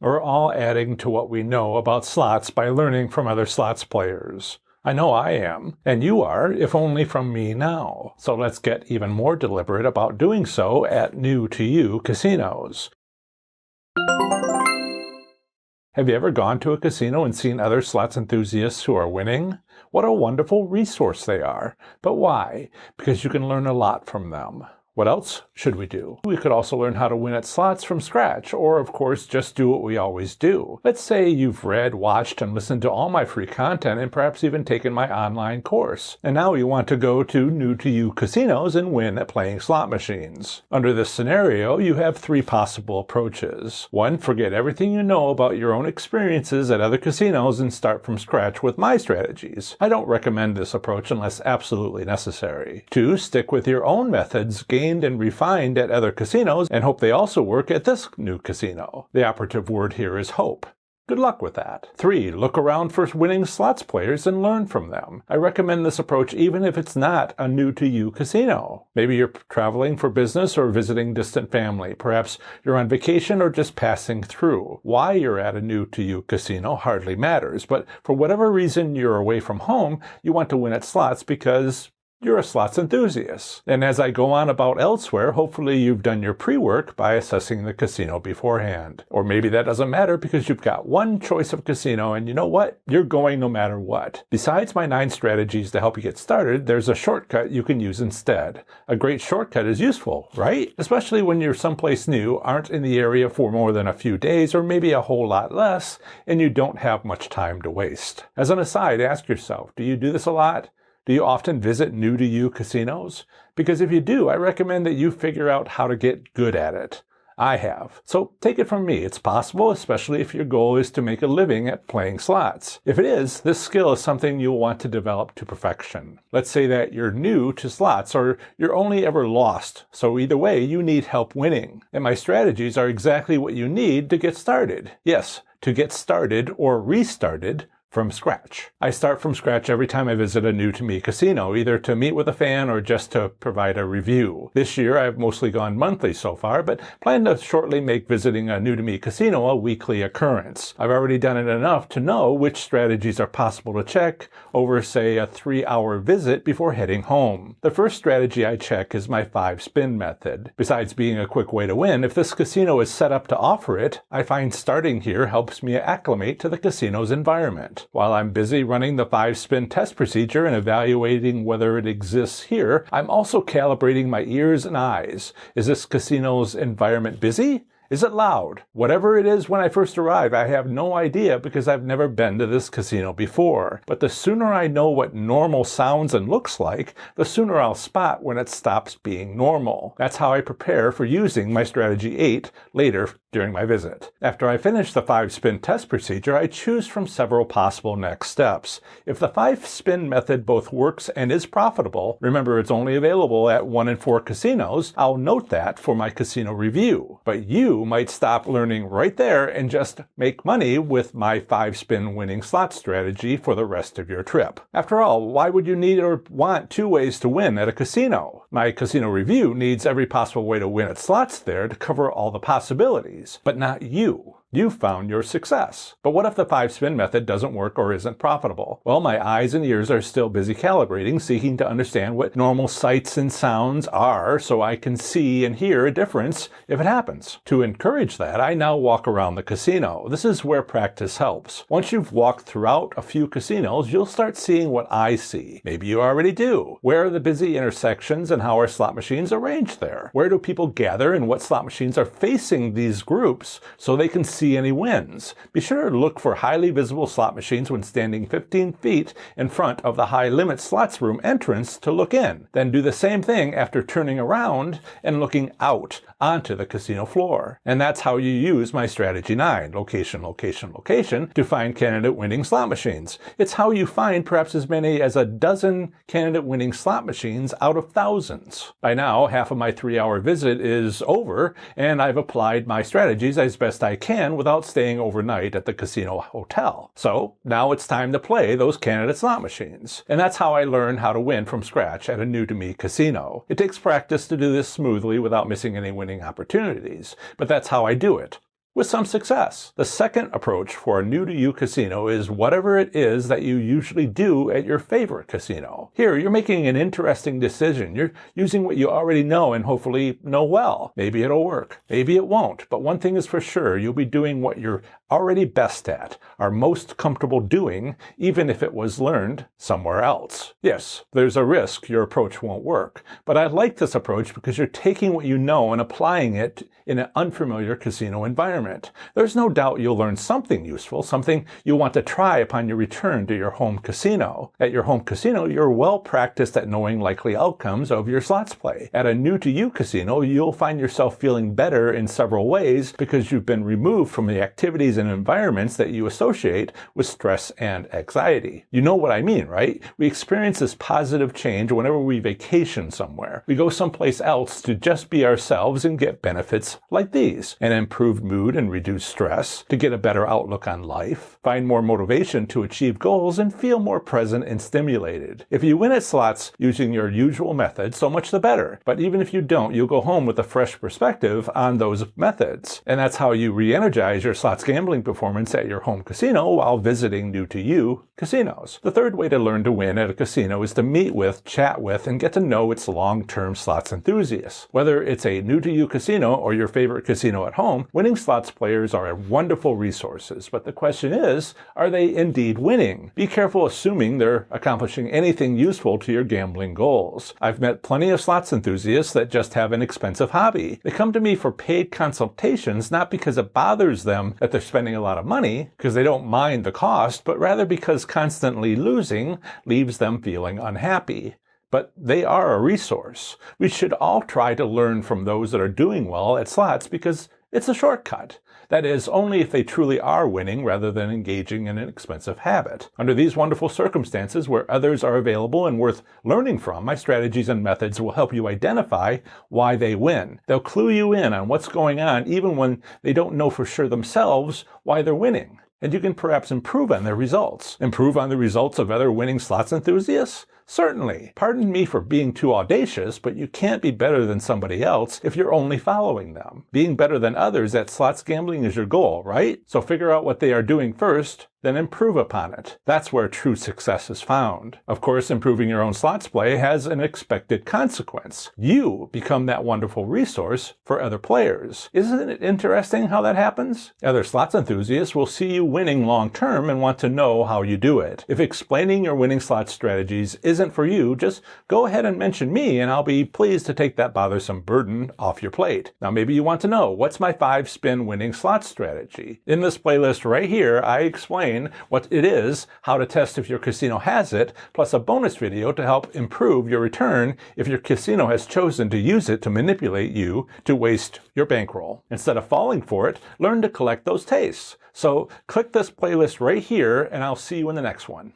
We're all adding to what we know about slots by learning from other slots players. I know I am, and you are, if only from me now. So let's get even more deliberate about doing so at new-to-you casinos. Have you ever gone to a casino and seen other slots enthusiasts who are winning? What a wonderful resource they are. But why? Because you can learn a lot from them. What else should we do? We could also learn how to win at slots from scratch, or of course just do what we always do. Let's say you've read, watched, and listened to all my free content and perhaps even taken my online course. And now you want to go to new-to-you casinos and win at playing slot machines. Under this scenario, you have three possible approaches. 1. Forget everything you know about your own experiences at other casinos and start from scratch with my strategies. I don't recommend this approach unless absolutely necessary. 2. Stick with your own methods, gained and refined at other casinos, and hope they also work at this new casino. The operative word here is hope. Good luck with that. 3. Look around for winning slots players and learn from them. I recommend this approach even if it's not a new-to-you casino. Maybe you're traveling for business or visiting distant family. Perhaps you're on vacation or just passing through. Why you're at a new-to-you casino hardly matters, but for whatever reason you're away from home, you want to win at slots because you're a slots enthusiast. And as I go on about elsewhere, hopefully you've done your pre-work by assessing the casino beforehand. Or maybe that doesn't matter because you've got one choice of casino and you know what? You're going no matter what. Besides my 9 strategies to help you get started, there's a shortcut you can use instead. A great shortcut is useful, right? Especially when you're someplace new, aren't in the area for more than a few days or maybe a whole lot less, and you don't have much time to waste. As an aside, ask yourself, do you do this a lot? Do you often visit new-to-you casinos? Because if you do, I recommend that you figure out how to get good at it. I have. So take it from me, it's possible, especially if your goal is to make a living at playing slots. If it is, this skill is something you'll want to develop to perfection. Let's say that you're new to slots or you're only ever lost, so either way, you need help winning. And my strategies are exactly what you need to get started. Yes, to get started or restarted from scratch. I start from scratch every time I visit a new-to-me casino, either to meet with a fan or just to provide a review. This year I've mostly gone monthly so far, but plan to shortly make visiting a new-to-me casino a weekly occurrence. I've already done it enough to know which strategies are possible to check over, say, a 3-hour visit before heading home. The first strategy I check is my 5-spin method. Besides being a quick way to win, if this casino is set up to offer it, I find starting here helps me acclimate to the casino's environment. While I'm busy running the 5-spin test procedure and evaluating whether it exists here, I'm also calibrating my ears and eyes. Is this casino's environment busy? Is it loud? Whatever it is when I first arrive, I have no idea because I've never been to this casino before. But the sooner I know what normal sounds and looks like, the sooner I'll spot when it stops being normal. That's how I prepare for using my strategy 8 later during my visit. After I finish the 5-spin test procedure, I choose from several possible next steps. If the 5-spin method both works and is profitable, remember it's only available at 1 in 4 casinos, I'll note that for my casino review. But you might stop learning right there and just make money with my 5-spin winning slot strategy for the rest of your trip. After all, why would you need or want 2 ways to win at a casino? My casino review needs every possible way to win at slots there to cover all the possibilities, but not you. You found your success. But what if the 5-spin method doesn't work or isn't profitable? Well, my eyes and ears are still busy calibrating, seeking to understand what normal sights and sounds are so I can see and hear a difference if it happens. To encourage that, I now walk around the casino. This is where practice helps. Once you've walked throughout a few casinos, you'll start seeing what I see. Maybe you already do. Where are the busy intersections and how are slot machines arranged there? Where do people gather and what slot machines are facing these groups so they can see any wins? Be sure to look for highly visible slot machines when standing 15 feet in front of the high limit slots room entrance to look in. Then do the same thing after turning around and looking out onto the casino floor. And that's how you use my strategy 9, location, location, location, to find candidate winning slot machines. It's how you find perhaps as many as a dozen candidate winning slot machines out of thousands. By now, half of my 3-hour visit is over, and I've applied my strategies as best I can without staying overnight at the casino hotel. So now it's time to play those candidate slot machines. And that's how I learn how to win from scratch at a new-to-me casino. It takes practice to do this smoothly without missing any winning opportunities, but that's how I do it. with some success. The second approach for a new-to-you casino is whatever it is that you usually do at your favorite casino. Here, you're making an interesting decision. You're using what you already know and hopefully know well. Maybe it'll work. Maybe it won't. But one thing is for sure, you'll be doing what you're already best at, are most comfortable doing, even if it was learned somewhere else. Yes, there's a risk your approach won't work, but I like this approach because you're taking what you know and applying it in an unfamiliar casino environment. There's no doubt you'll learn something useful, something you'll want to try upon your return to your home casino. At your home casino, you're well practiced at knowing likely outcomes of your slots play. At a new-to-you casino, you'll find yourself feeling better in several ways because you've been removed from the activities and environments that you associate with stress and anxiety. You know what I mean, right? We experience this positive change whenever we vacation somewhere. We go someplace else to just be ourselves and get benefits like these: an improved mood and reduced stress, to get a better outlook on life, find more motivation to achieve goals, and feel more present and stimulated. If you win at slots using your usual methods, so much the better. But even if you don't, you'll go home with a fresh perspective on those methods. And that's how you re-energize your slots gambling performance at your home casino while visiting new-to-you casinos. The third way to learn to win at a casino is to meet with, chat with, and get to know its long-term slots enthusiasts. Whether it's a new-to-you casino or your favorite casino at home, winning slots players are wonderful resources. But the question is, are they indeed winning? Be careful assuming they're accomplishing anything useful to your gambling goals. I've met plenty of slots enthusiasts that just have an expensive hobby. They come to me for paid consultations not because it bothers them that they're spending a lot of money, because they don't mind the cost, but rather because constantly losing leaves them feeling unhappy. But they are a resource. We should all try to learn from those that are doing well at slots because it's a shortcut. That is, only if they truly are winning rather than engaging in an expensive habit. Under these wonderful circumstances where others are available and worth learning from, my strategies and methods will help you identify why they win. They'll clue you in on what's going on even when they don't know for sure themselves why they're winning. And you can perhaps improve on their results. Improve on the results of other winning slots enthusiasts? Certainly. Pardon me for being too audacious, but you can't be better than somebody else if you're only following them. Being better than others at slots gambling is your goal, right? So figure out what they are doing first, then improve upon it. That's where true success is found. Of course, improving your own slots play has an expected consequence. You become that wonderful resource for other players. Isn't it interesting how that happens? Other slots enthusiasts will see you winning long term and want to know how you do it. If explaining your winning slots strategies isn't for you, just go ahead and mention me and I'll be pleased to take that bothersome burden off your plate. Now maybe you want to know, what's my 5-spin winning slots strategy? In this playlist right here, I explain what it is, how to test if your casino has it, plus a bonus video to help improve your return if your casino has chosen to use it to manipulate you to waste your bankroll. Instead of falling for it, learn to collect those tastes. So click this playlist right here and I'll see you in the next one.